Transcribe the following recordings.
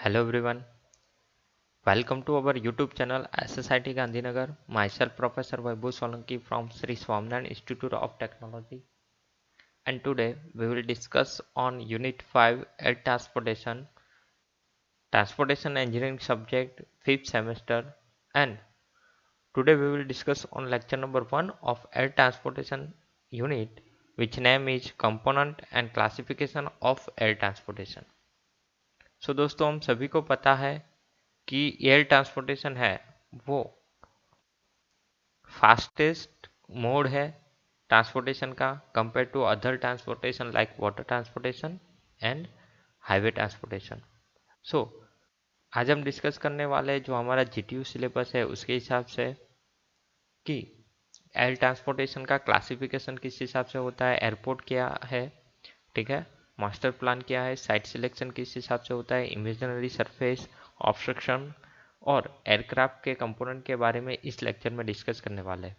Hello everyone, welcome to our YouTube channel SSIT Gandhinagar. Myself Professor Vaibhu Solanki from Sri Swaminarayan Institute of Technology, and today we will discuss on Unit 5 Air Transportation Engineering subject 5th semester, and today we will discuss on lecture number 1 of Air Transportation Unit, which name is Component and Classification of Air Transportation. So दोस्तों, हम सभी को पता है कि air transportation है वो fastest mode है ट्रांसपोर्टेशन का compare to other transportation like water transportation and highway transportation. So आज हम डिस्कस करने वाले जो हमारा जीटीयू सिलेबस है उसके हिसाब से कि एयर ट्रांसपोर्टेशन का क्लासिफिकेशन किस हिसाब से होता है, एयरपोर्ट क्या है, ठीक है, मास्टर प्लान क्या है, साइट सिलेक्शन किस हिसाब से होता है, इमेजिनरी सरफेस, ऑब्स्ट्रक्शन और एयरक्राफ्ट के कंपोनेंट के बारे में इस लेक्चर में डिस्कस करने वाले हैं।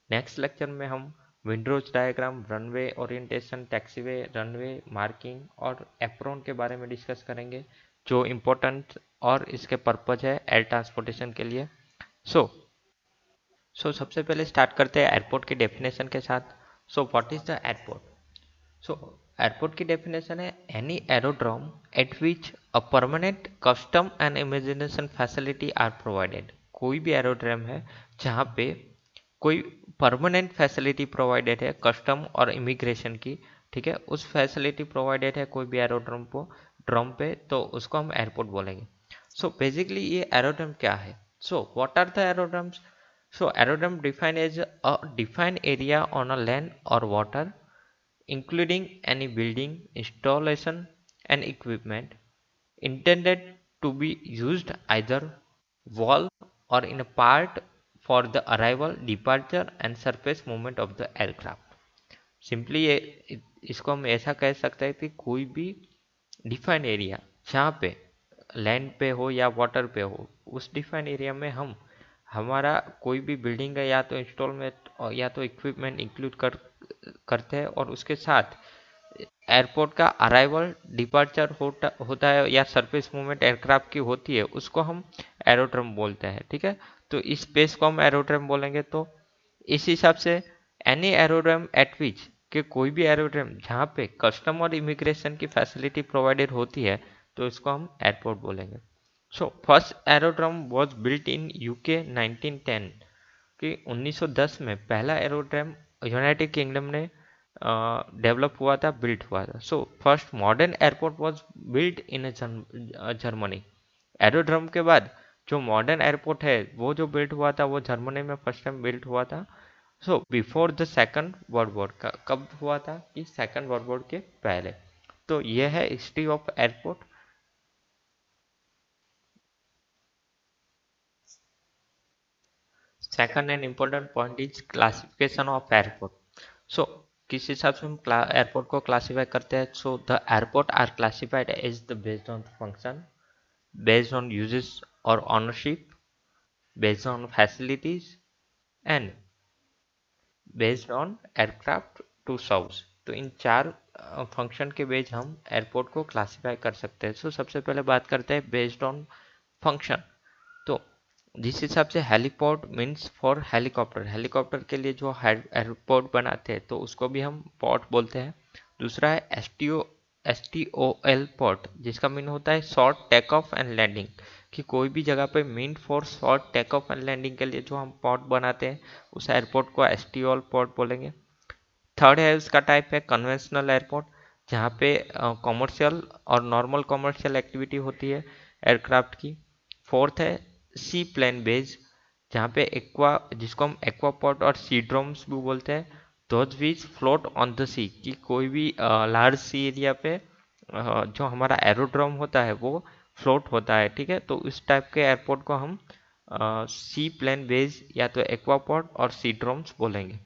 नेक्स्ट लेक्चर में हम Windows diagram, runway orientation, taxiway, runway marking और एप्रोन के बारे में डिस्कस करेंगे जो इम्पोर्टेंट और इसके पर्पज है एयर ट्रांसपोर्टेशन के लिए। सो सबसे पहले स्टार्ट करते हैं एयरपोर्ट की डेफिनेशन के साथ। So what is the airport? So airport की डेफिनेशन है any aerodrome at which a permanent custom and imagination facility are provided. कोई भी एरोड्रोम है जहाँ पे कोई परमानेंट फैसिलिटी प्रोवाइडेड है कस्टम और इमिग्रेशन की, ठीक है, उस फैसिलिटी प्रोवाइडेड है कोई भी एरोड्रोम को ड्रोम पे, तो उसको हम एयरपोर्ट बोलेंगे। सो बेसिकली ये एरोड्रोम क्या है? So what are the aerodromes? So aerodrome defined as a defined area on a land or water, including any building, installation and equipment intended to be used either wall or in a part for the arrival, departure and surface movement of the aircraft. Simply ये इसको हम ऐसा कह सकते हैं कि कोई भी डिफाइंड एरिया जहाँ पे लैंड पे हो या वाटर पे हो, उस डिफाइंड एरिया में हम हमारा कोई भी बिल्डिंग है या तो इंस्टॉलमेंट या तो इक्विपमेंट इंक्लूड करते हैं, और उसके साथ एयरपोर्ट का अराइवल डिपार्चर होता है या सरफेस मूवमेंट एयरक्राफ्ट की होती है, उसको हम एरोड्रम बोलते हैं, ठीक है। तो इस स्पेस को हम एरोड्रम बोलेंगे। तो इस हिसाब से एनी एरोड्रम एट विच कि कोई भी एरोड्रम जहाँ पे कस्टम और इमिग्रेशन की फैसिलिटी प्रोवाइडेड होती है, तो इसको हम एयरपोर्ट बोलेंगे। So first aerodrome was built in UK 1910 कि 1910 में पहला एरोड्रम यूनाइटेड किंगडम ने डेवलप हुआ था, बिल्ट हुआ था। So first modern airport was built in Germany. Aerodrome के बाद जो मॉडर्न एयरपोर्ट है वो जो बिल्ट हुआ था वो जर्मनी में फर्स्ट टाइम बिल्ट हुआ था। So before the second world war का कब हुआ था कि सेकंड वर्ल्ड वॉर के पहले। तो यह है history of airport. Second and important point is classification of airport. So किस हिसाब से हम एयरपोर्ट को क्लासीफाई करते हैं? So the airport are classified as the based on function, based on uses और ownership, based on facilities and based on aircraft to serves. तो इन चार फंक्शन के बेस हम एयरपोर्ट को क्लासिफाई कर सकते हैं। सो सबसे पहले बात करते हैं बेस्ड ऑन फंक्शन। तो जिस हिसाब से heliport means for helicopter, helicopter के लिए जो एयरपोर्ट बनाते हैं तो उसको भी हम पोर्ट बोलते हैं। दूसरा है S T O L port, जिसका मीन होता है short take off and landing, कि कोई भी जगह पे mean for short take off and landing के लिए जो हम पोर्ट बनाते हैं उस एयरपोर्ट को S T O L port बोलेंगे। थर्ड है उसका टाइप है कन्वेंशनल एयरपोर्ट, जहाँ पे कॉमर्शियल और नॉर्मल कॉमर्शियल एक्टिविटी होती है एयरक्राफ्ट की। फोर्थ है सी प्लेन बेस, जहाँ पे एक्वा, जिसको हम एक्वापोर्ट और सी ड्रोम्स भी बोलते हैं, those which float on the sea, कि कोई भी लार्ज सी एरिया पे जो हमारा एरोड्रोम होता है वो फ्लोट होता है, ठीक है। तो इस टाइप के एयरपोर्ट को हम सी प्लेन बेस या तो एक्वापोर्ट और सी ड्रोम्स बोलेंगे।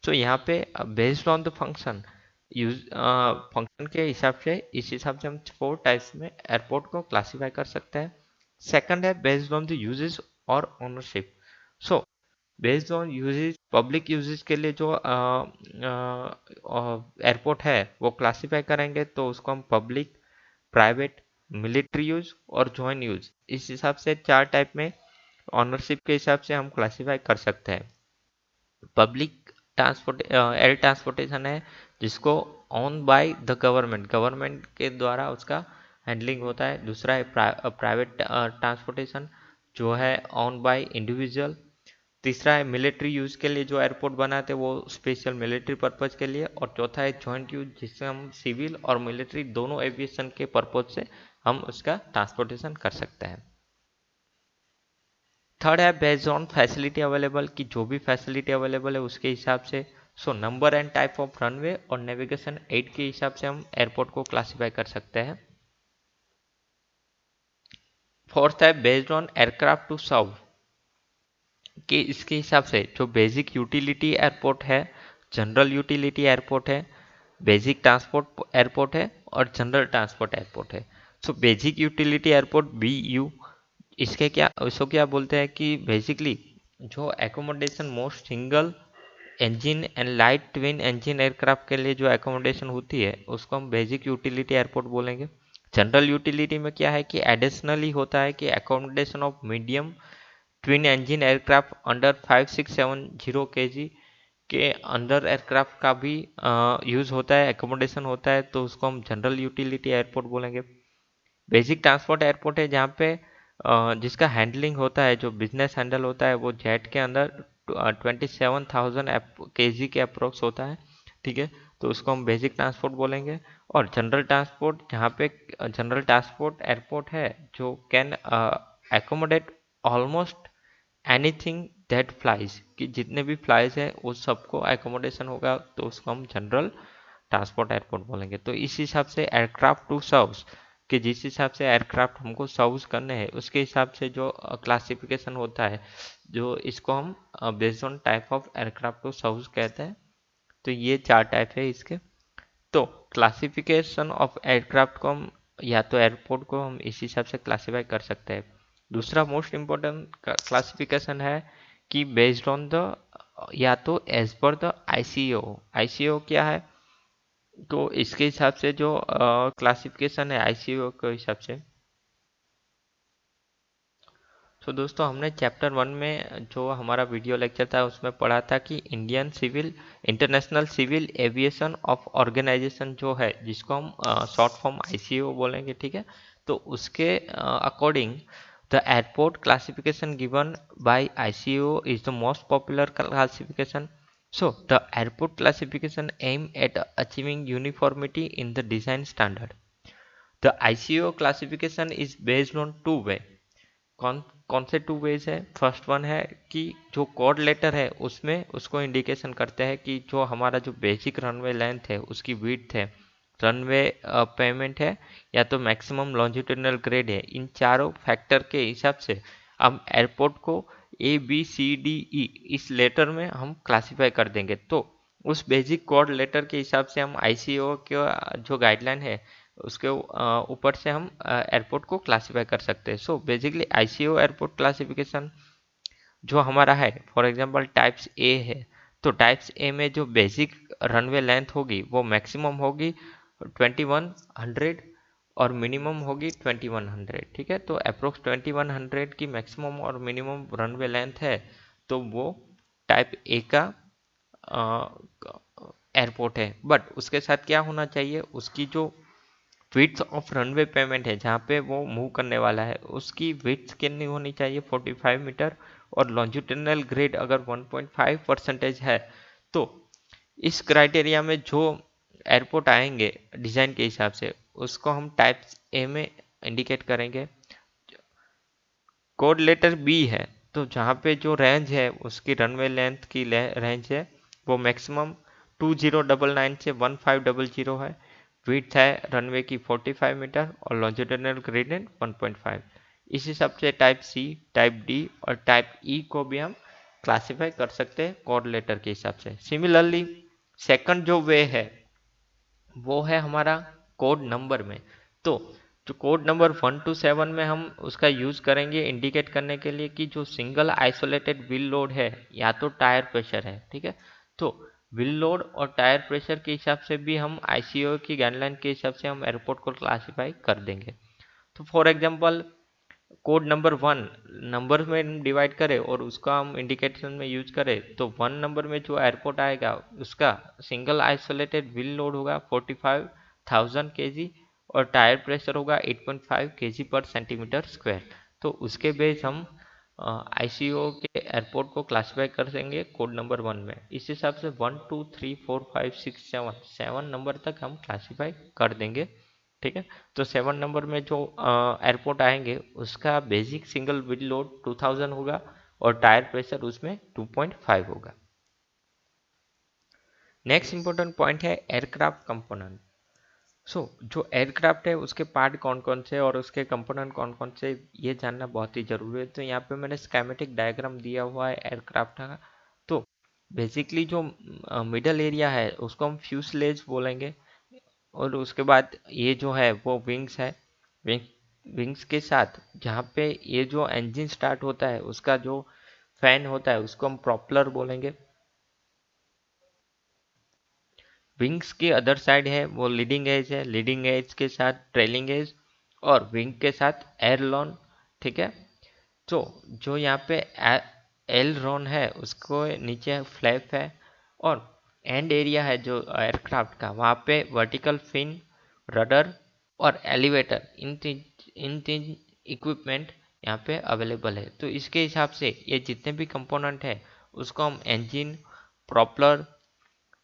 तो यहाँ पे based on the function use function के हिसाब से, इस हिसाब से हम फोर टाइप्स में एयरपोर्ट को क्लासीफाई कर सकते हैं। सेकंड है बेस्ड ऑन द यूजेस और ownership. So based on uses, public uses के लिए जो एयरपोर्ट है वो क्लासीफाई करेंगे तो उसको हम पब्लिक, प्राइवेट मिलिट्री यूज और जॉइंट यूज, इस हिसाब से 4 टाइप में ऑनरशिप के हिसाब से हम क्लासीफाई कर सकते हैं। पब्लिक ट्रांसपोर्ट एयर ट्रांसपोर्टेशन है जिसको on by the government, government के द्वारा उसका हैंडलिंग होता है। दूसरा है प्राइवेट ट्रांसपोर्टेशन जो है ऑन बाय इंडिविजुअल। तीसरा है मिलिट्री यूज के लिए जो एयरपोर्ट बनाते हैं वो स्पेशल मिलिट्री पर्पज के लिए। और चौथा है जॉइंट यूज जिससे हम सिविल और मिलिट्री दोनों एविएशन के पर्पज से हम उसका ट्रांसपोर्टेशन कर सकते हैं। थर्ड है बेस्ड ऑन फैसिलिटी अवेलेबल, कि जो भी फैसिलिटी अवेलेबल है उसके हिसाब से। So number and type of runway और नेविगेशन एड के हिसाब से हम एयरपोर्ट को क्लासिफाई कर सकते हैं। फोर्थ है based on aircraft to serve, कि इसके हिसाब से जो बेसिक यूटिलिटी एयरपोर्ट है, जनरल यूटिलिटी एयरपोर्ट है, बेसिक ट्रांसपोर्ट एयरपोर्ट है और जनरल ट्रांसपोर्ट एयरपोर्ट है। So basic utility airport BU, इसको क्या बोलते हैं कि बेसिकली जो accommodation most single engine and light twin engine aircraft के लिए जो एकोमोडेशन होती है उसको हम बेसिक यूटिलिटी एयरपोर्ट बोलेंगे। जनरल यूटिलिटी में क्या है कि एडिशनली होता है कि accommodation of medium twin engine aircraft under 5670 kg के अंडर एयरक्राफ्ट का भी यूज़ होता है, एकोमोडेशन होता है, तो उसको हम जनरल यूटिलिटी एयरपोर्ट बोलेंगे। बेसिक ट्रांसपोर्ट एयरपोर्ट है जहाँ पे जिसका हैंडलिंग होता है, जो बिजनेस हैंडल होता है वो जेट के अंदर 27,000 kg के अप्रोक्स होता है, ठीक है, तो उसको हम बेसिक ट्रांसपोर्ट बोलेंगे। और जनरल ट्रांसपोर्ट जहाँ पे जनरल ट्रांसपोर्ट एयरपोर्ट है जो can accommodate almost anything that flies, कि जितने भी फ्लाइज है उस सबको एकोमोडेशन होगा, तो उसको हम जनरल ट्रांसपोर्ट एयरपोर्ट बोलेंगे। तो इस हिसाब से एयरक्राफ्ट टू सर्व्स, कि जिस हिसाब से एयरक्राफ्ट हमको सर्व्स करने हैं उसके हिसाब से जो क्लासिफिकेशन होता है, जो इसको हम based on type of aircraft to serves कहते हैं। तो ये 4 टाइप है इसके। तो क्लासिफिकेशन ऑफ एयरक्राफ्ट को हम या तो एयरपोर्ट को हम इस हिसाब से क्लासीफाई कर सकते हैं। दूसरा मोस्ट इम्पोर्टेंट क्लासिफिकेशन है कि बेस्ड ऑन द या तो as per the ICAO। ICAO क्या है, तो इसके हिसाब से जो क्लासिफिकेशन है ICAO के हिसाब से। तो दोस्तों हमने चैप्टर 1 में जो हमारा वीडियो लेक्चर था उसमें पढ़ा था कि international civil aviation of organisation जो है जिसको हम शॉर्ट फॉर्म ICAO बोलेंगे, ठीक है। तो उसके according the airport classification given by ICAO is the most popular classification. So the airport classification aim at achieving uniformity in the design standard. The ICAO classification is based on two way. कौन कौन से 2 veg है? First one है कि जो code letter है उसमें उसको इंडिकेशन करते हैं कि जो हमारा जो बेसिक रनवे लेंथ है उसकी विड्थ है, रनवे पेमेंट है, या तो मैक्सिमम लॉन्जिट्यूडिनल ग्रेड है। इन चारों फैक्टर के हिसाब से हम एयरपोर्ट को ABCDE इस लेटर में हम क्लासीफाई कर देंगे। तो उस बेसिक कोड लेटर के हिसाब से हम ICAO के जो गाइडलाइन है उसके ऊपर से हम एयरपोर्ट को क्लासीफाई कर सकते हैं। So basically ICAO airport classification जो हमारा है, फॉर एग्जांपल टाइप्स A है, तो टाइप्स A में जो बेसिक रनवे लेंथ होगी वो मैक्सिमम होगी 2100 और मिनिमम होगी 2100, ठीक है। तो अप्रोक्स 2100 की मैक्सिमम और मिनिमम रनवे लेंथ है, तो वो टाइप A का एयरपोर्ट है। बट उसके साथ क्या होना चाहिए, उसकी जो विड्थ ऑफ रनवे पेमेंट है जहाँ पे वो मूव करने वाला है उसकी विड्थ कितनी होनी चाहिए, 45 मीटर, और लॉन्जिट्यूडिनल ग्रेड अगर 1.5% है, तो इस क्राइटेरिया में जो एयरपोर्ट आएंगे डिज़ाइन के हिसाब से उसको हम टाइप A में इंडिकेट करेंगे। कोड लेटर B है, तो जहाँ पे जो रेंज है उसकी रनवे लेंथ की रेंज है वो मैक्सिमम 2099 से 1500 है, विड्थ है रनवे की 45 मीटर और लॉन्जिट्यूडिनल ग्रेडियंट 1.5। इस हिसाब से टाइप C, टाइप D और टाइप E को भी हम क्लासीफाई कर सकते हैं कोड लेटर के हिसाब से। सिमिलरली सेकंड जो वे है वो है हमारा कोड नंबर में। तो जो कोड नंबर 1 to 7 में हम उसका यूज़ करेंगे इंडिकेट करने के लिए कि जो सिंगल आइसोलेटेड व्हील लोड है या तो टायर प्रेशर है, ठीक है। तो व्हील लोड और टायर प्रेशर के हिसाब से भी हम ICAO की गाइडलाइन के हिसाब से हम एयरपोर्ट को क्लासीफाई कर देंगे। तो for example code number 1 number में डिवाइड करें और उसका हम इंडिकेशन में यूज करें तो 1 नंबर में जो एयरपोर्ट आएगा उसका सिंगल आइसोलेटेड व्हील लोड होगा 45,000 केजी और टायर प्रेशर होगा 8.5 केजी पर सेंटीमीटर स्क्वायर। तो उसके बेस हम आईसीओ के एयरपोर्ट को क्लासिफाई कर देंगे कोड नंबर 1 में। इस हिसाब से 1 2 3 4 5 6 7 नंबर तक हम क्लासिफाई कर देंगे। ठीक है, तो 7 नंबर में जो एयरपोर्ट आएंगे उसका बेसिक सिंगल व्हील लोड 2000 होगा और टायर प्रेशर उसमें 2.5 होगा। नेक्स्ट इंपॉर्टेंट पॉइंट है एयरक्राफ्ट कंपोनेंट। जो एयरक्राफ्ट है उसके पार्ट कौन कौन से और उसके कंपोनेंट कौन कौन से, ये जानना बहुत ही जरूरी है। तो यहाँ पे मैंने स्कीमेटिक डायग्राम दिया हुआ है एयरक्राफ्ट का। तो बेसिकली जो मिडल एरिया है उसको हम फ्यूसलेज बोलेंगे और उसके बाद ये जो है वो विंग्स है। विंग्स के साथ जहाँ पे ये जो इंजन स्टार्ट होता है उसका जो फैन होता है उसको हम प्रोपलर बोलेंगे। विंग्स की अदर साइड है वो लीडिंग एज है, लीडिंग एज के साथ ट्रेलिंग एज और विंग के साथ एयरलॉन। ठीक है, तो जो यहाँ पे एलरॉन है उसको नीचे फ्लैप है और एंड एरिया है जो एयरक्राफ्ट का वहाँ पे वर्टिकल फिन, रडर और एलिवेटर, इन तीन इक्विपमेंट यहाँ पे अवेलेबल है। तो इसके हिसाब से ये जितने भी कंपोनेंट है उसको हम engine, propeller,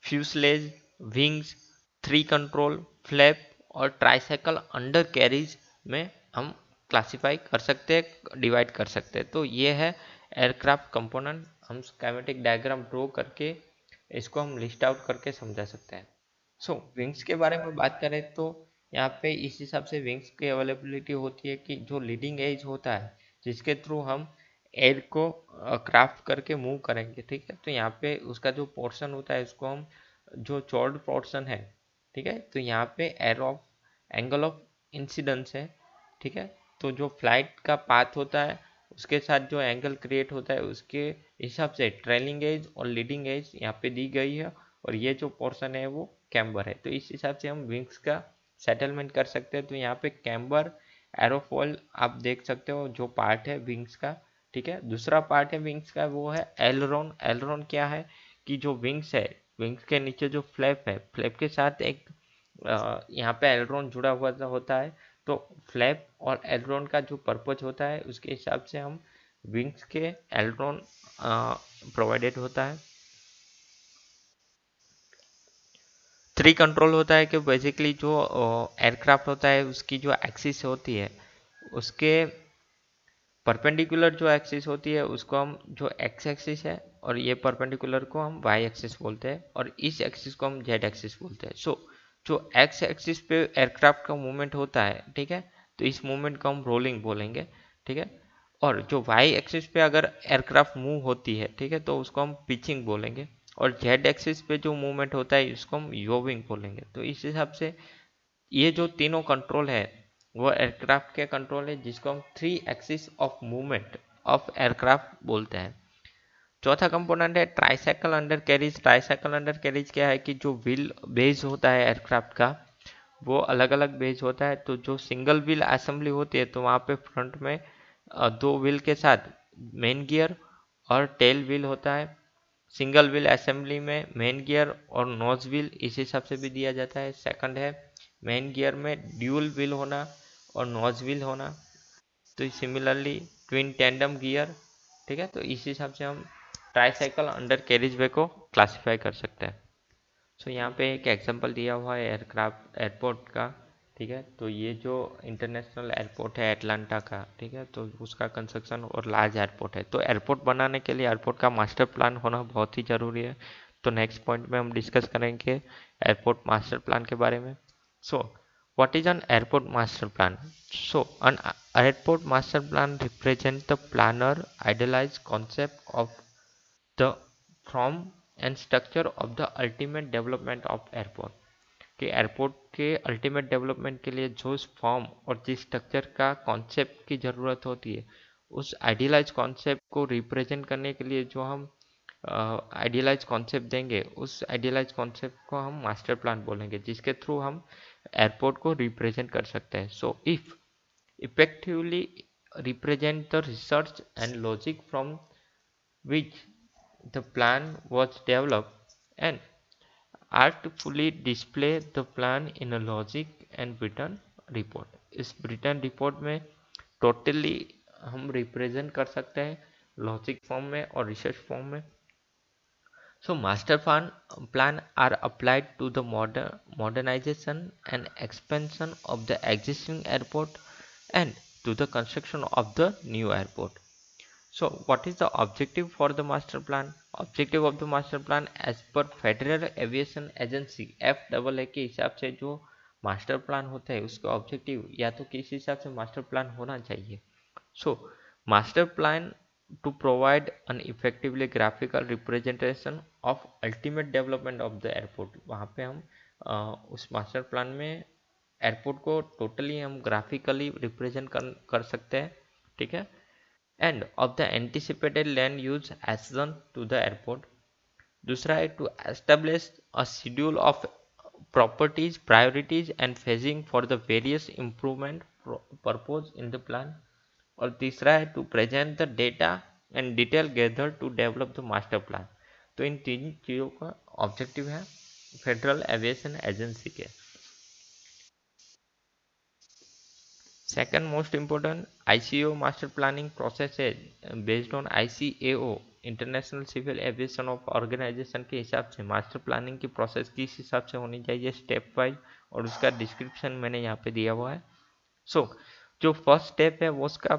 fuselage, wings, three control, flap और ट्राइसाइकिल अंडर कैरीज में हम क्लासिफाई कर सकते हैं, डिवाइड कर सकते हैं। तो ये है एयरक्राफ्ट कंपोनेंट। हम स्कीमेटिक डायग्राम ड्रॉ करके इसको हम लिस्ट आउट करके समझा सकते हैं। विंग्स के बारे में बात करें तो यहाँ पे इस हिसाब से विंग्स की अवेलेबिलिटी होती है कि जो लीडिंग एज होता है जिसके थ्रू हम एयर को क्राफ्ट करके मूव करेंगे। ठीक है, तो यहाँ पे उसका जो पोर्शन होता है उसको हम जो चौड़ पोर्शन है, ठीक है, तो यहाँ पे air of angle of incidence है। ठीक है, तो जो फ्लाइट का पाथ होता है उसके साथ जो एंगल क्रिएट होता है उसके हिसाब से ट्रेलिंग एज और लीडिंग एज यहाँ पे दी गई है और ये जो पोर्शन है वो कैम्बर है। तो इस हिसाब से हम विंग्स का सेटलमेंट कर सकते हैं। तो यहाँ पे कैम्बर, एरोफॉल आप देख सकते हो जो पार्ट है विंग्स का। ठीक है, दूसरा पार्ट है विंग्स का वो है एलरोन। एलरोन क्या है कि जो विंग्स है, विंग्स के नीचे जो फ्लैप है, फ्लैप के साथ एक यहाँ पे एलरोन जुड़ा हुआ होता है। तो फ्लैप और एलरोन का जो पर्पज होता है उसके हिसाब से हम विंग्स के एलरोन प्रोवाइडेड होता है। थ्री कंट्रोल होता है कि बेसिकली जो एयरक्राफ्ट होता है उसकी जो एक्सिस होती है उसके परपेंडिकुलर जो एक्सिस होती है उसको हम जो एक्स एक्सिस है और ये परपेंडिकुलर को हम वाई एक्सिस बोलते हैं और इस एक्सिस को हम जेड एक्सिस बोलते हैं। जो एक्स एक्सिस पे एयरक्राफ्ट का मूवमेंट होता है, ठीक है, तो इस मूवमेंट को हम रोलिंग बोलेंगे। ठीक है, और जो वाई एक्सिस पे अगर एयरक्राफ्ट मूव होती है, ठीक है, तो उसको हम पिचिंग बोलेंगे और जेड एक्सिस पे जो मूवमेंट होता है इसको हम योविंग बोलेंगे। तो इस हिसाब से ये जो तीनों कंट्रोल है वो एयरक्राफ्ट के कंट्रोल है जिसको हम three axis of movement of aircraft बोलते हैं। चौथा कंपोनेंट है tricycle under carriage. Tricycle under carriage क्या है कि जो व्हील बेस होता है एयरक्राफ्ट का वो अलग अलग बेस होता है। तो जो सिंगल व्हील असेंबली होती है तो वहाँ पे फ्रंट में दो व्हील के साथ मेन गियर और टेल व्हील होता है। सिंगल व्हील असेंबली में मेन गियर और नोज व्हील इस हिसाब से भी दिया जाता है। सेकंड है मेन गियर में ड्यूल व्हील होना और नोज व्हील होना। तो सिमिलरली ट्विन टेंडम गियर। ठीक है, तो इस हिसाब से हम ट्राईसाइकिल अंडर कैरिज वे को क्लासिफाई कर सकते हैं। यहाँ पे एक एग्जांपल दिया हुआ है एयरक्राफ्ट एयरपोर्ट का। ठीक है, तो ये जो इंटरनेशनल एयरपोर्ट है एटलांटा का, ठीक है, तो उसका कंस्ट्रक्शन और लार्ज एयरपोर्ट है। तो एयरपोर्ट बनाने के लिए एयरपोर्ट का मास्टर प्लान होना बहुत ही ज़रूरी है। तो नेक्स्ट पॉइंट में हम डिस्कस करेंगे एयरपोर्ट मास्टर प्लान के बारे में। सो what is an airport master plan? So an airport master plan represents the planner idealized concept of the form and structure of the ultimate development of airport। कि airport के ultimate development के लिए जो form और जिस structure का concept की ज़रूरत होती है उस आइडियलाइज कॉन्सेप्ट को रिप्रेजेंट करने के लिए जो हम आइडियलाइज कॉन्सेप्ट देंगे उस आइडियलाइज कॉन्सेप्ट को हम मास्टर प्लान बोलेंगे जिसके थ्रू हम एयरपोर्ट को रिप्रेजेंट कर सकते हैं। If effectively represent the research and logic from which the plan was developed, and artfully display the plan in a logic and written report. इस written report में totally हम रिप्रेजेंट कर सकते हैं लॉजिक फॉर्म में और रिसर्च फॉर्म में. So master plan are applied to the modernization and expansion of the existing airport and to the construction of the new airport. So what is the objective for the master plan? Objective of the master plan as per Federal Aviation Agency FAA के हिसाब से जो master plan होता है उसका objective या तो किस हिसाब से मास्टर प्लान होना चाहिए. So master plan to provide an effectively graphical representation of ultimate development of the airport. वहाँ पे हम उस मास्टर प्लान में एयरपोर्ट को टोटली हम ग्राफिकली रिप्रेजेंट कर सकते हैं. ठीक है. End of the anticipated land use adjacent to the airport. दूसरा है to establish a schedule of properties, priorities and phasing for the various improvement purpose in the plan. और तीसरा है to present the data and detail gather to develop the master plan. तो इन तीन चीज़ों का ऑब्जेक्टिव है फेडरल एविएशन एजेंसी के. Second most important ICAO master planning process है based on ICAO international civil aviation of organization के हिसाब से मास्टर प्लानिंग की प्रोसेस किस हिसाब से होनी चाहिए स्टेप वाइज, और उसका डिस्क्रिप्शन मैंने यहाँ पे दिया हुआ है. सो जो फर्स्ट स्टेप है वो उसका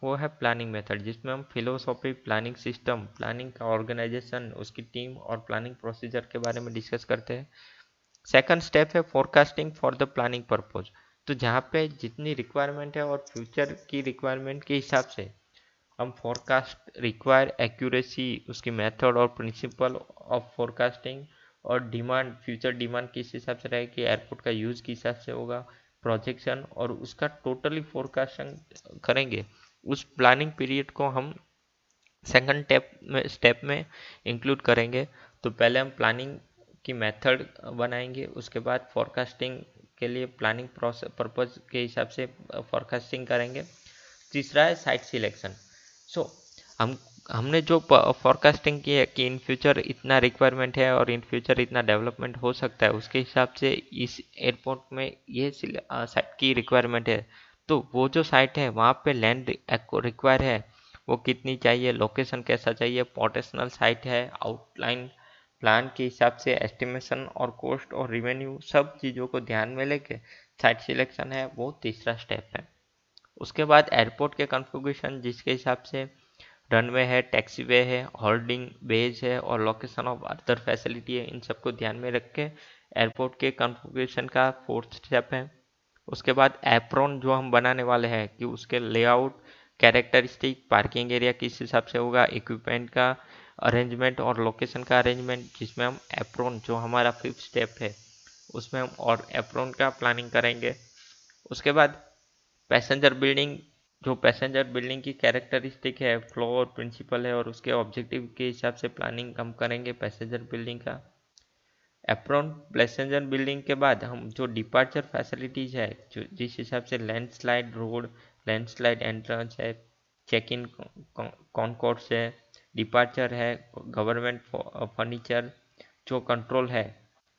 वो है प्लानिंग मेथड, जिसमें हम फिलोसॉफी, प्लानिंग सिस्टम, प्लानिंग का ऑर्गेनाइजेशन, उसकी टीम और प्लानिंग प्रोसीजर के बारे में डिस्कस करते हैं. सेकंड स्टेप है forecasting for the planning purpose. तो जहाँ पे जितनी रिक्वायरमेंट है और फ्यूचर की रिक्वायरमेंट के हिसाब से हम फोरकास्ट रिक्वायर एक्यूरेसी, उसकी मेथड और प्रिंसिपल ऑफ फोरकास्टिंग, और डिमांड, फ्यूचर डिमांड किस हिसाब से रहेगी, एयरपोर्ट का यूज किस हिसाब से होगा, प्रोजेक्शन, और उसका टोटली फोरकास्टिंग करेंगे. उस प्लानिंग पीरियड को हम सेकंड स्टेप में इंक्लूड करेंगे. तो पहले हम प्लानिंग की मेथड बनाएंगे, उसके बाद फोरकास्टिंग के लिए प्लानिंग प्रोसेस पर्पज के हिसाब से फोरकास्टिंग करेंगे. तीसरा है साइट सिलेक्शन. सो हमने जो फोरकास्टिंग की है कि इन फ्यूचर इतना रिक्वायरमेंट है और इन फ्यूचर इतना डेवलपमेंट हो सकता है, उसके हिसाब से इस एयरपोर्ट में ये साइट की रिक्वायरमेंट है. तो वो जो साइट है वहाँ पे लैंड रिक्वायर है वो कितनी चाहिए, लोकेशन कैसा चाहिए, पोटेंशियल साइट है, आउटलाइन प्लान के हिसाब से एस्टिमेशन और कॉस्ट और रिवेन्यू, सब चीज़ों को ध्यान में लेके साइट सिलेक्शन है वो तीसरा स्टेप है. उसके बाद एयरपोर्ट के कॉन्फ़िगरेशन, जिसके हिसाब से रनवे है, टैक्सीवे है, होल्डिंग बेज है और लोकेशन ऑफ अदर फैसिलिटी है, इन सबको ध्यान में रख के एयरपोर्ट के कॉन्फ़िगरेशन का फोर्थ स्टेप है. उसके बाद एप्रोन जो हम बनाने वाले हैं कि उसके लेआउट, कैरेक्टरिस्टिक, पार्किंग एरिया किस हिसाब से होगा, इक्विपमेंट का अरेंजमेंट और लोकेशन का अरेंजमेंट, जिसमें हम एप्रोन जो हमारा फिफ्थ स्टेप है उसमें हम और एप्रोन का प्लानिंग करेंगे. उसके बाद पैसेंजर बिल्डिंग, जो पैसेंजर बिल्डिंग की कैरेक्टरिस्टिक है, फ्लोर, प्रिंसिपल है और उसके ऑब्जेक्टिव के हिसाब से प्लानिंग हम करेंगे पैसेंजर बिल्डिंग का. एप्रोन पैसेंजर बिल्डिंग के बाद हम जो डिपार्चर फैसिलिटीज़ है, जो जिस हिसाब से लैंडस्लाइड रोड, लैंडस्लाइड एंट्रेंस है, चेक इन कॉनकोर्स है, डिपार्चर है, गवर्नमेंट फर्नीचर, जो कंट्रोल है,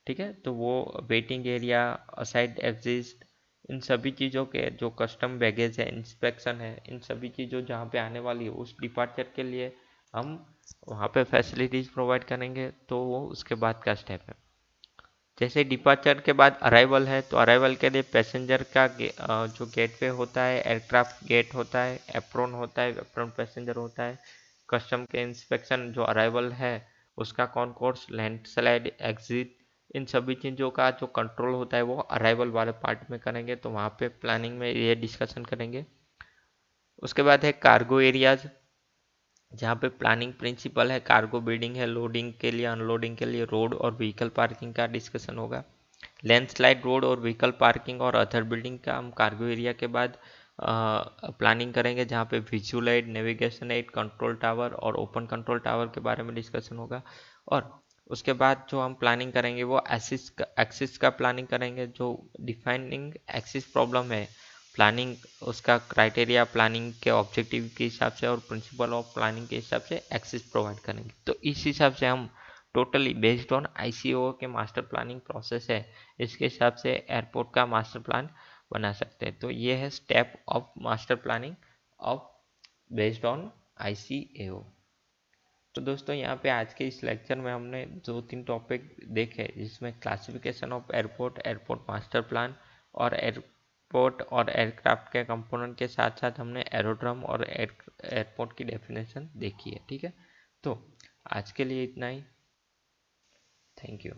ठीक है, तो वो वेटिंग एरिया, असाइड एग्जिस्ट, इन सभी चीज़ों के जो कस्टम बैगेज है, इंस्पेक्शन है, इन सभी चीज़ों जहाँ पे आने वाली है उस डिपार्चर के लिए हम वहाँ पे फैसिलिटीज़ प्रोवाइड करेंगे. तो वो उसके बाद का स्टेप है. जैसे डिपार्चर के बाद अराइवल है, तो अराइवल के लिए पैसेंजर का जो गेटवे होता है, एयरक्राफ्ट गेट होता है, एप्रोन होता है, एप्रोन पैसेंजर होता है, कस्टम के इंस्पेक्शन जो अराइवल है उसका कॉनकोर्स, लैंडस्लाइड एग्जिट, इन सभी चीज़ों का जो कंट्रोल होता है वो अराइवल वाले पार्ट में करेंगे. तो वहाँ पे प्लानिंग में ये डिस्कशन करेंगे. उसके बाद है कार्गो एरियाज, जहाँ पे प्लानिंग प्रिंसिपल है, कार्गो बिल्डिंग है, लोडिंग के लिए, अनलोडिंग के लिए रोड और व्हीकल पार्किंग का डिस्कशन होगा. लैंडस्लाइड रोड और व्हीकल पार्किंग और अदर बिल्डिंग का हम कार्गो एरिया के बाद प्लानिंग करेंगे, जहाँ पे visual aid, navigation aid, control tower और ओपन कंट्रोल टावर के बारे में डिस्कशन होगा. और उसके बाद जो हम प्लानिंग करेंगे वो एक्सिस का प्लानिंग करेंगे. जो डिफाइनिंग एक्सिस प्रॉब्लम है प्लानिंग उसका क्राइटेरिया प्लानिंग के ऑब्जेक्टिव के हिसाब से और प्रिंसिपल ऑफ प्लानिंग के हिसाब से एक्सेस प्रोवाइड करेंगे। तो इस हिसाब से हम टोटली बेस्ड ऑन आईसीओ के मास्टर प्लानिंग प्रोसेस है, इसके हिसाब से एयरपोर्ट का मास्टर प्लान बना सकते हैं। तो ये है step of master planning of based on ICAO. तो दोस्तों यहाँ पे आज के इस लेक्चर में हमने 2-3 टॉपिक देखे, जिसमें classification of airport, airport master plan और एयरपोर्ट और एयरक्राफ्ट के कंपोनेंट के साथ साथ हमने एरोड्रम और एयरपोर्ट की डेफिनेशन देखी है। ठीक है, तो आज के लिए इतना ही। Thank you.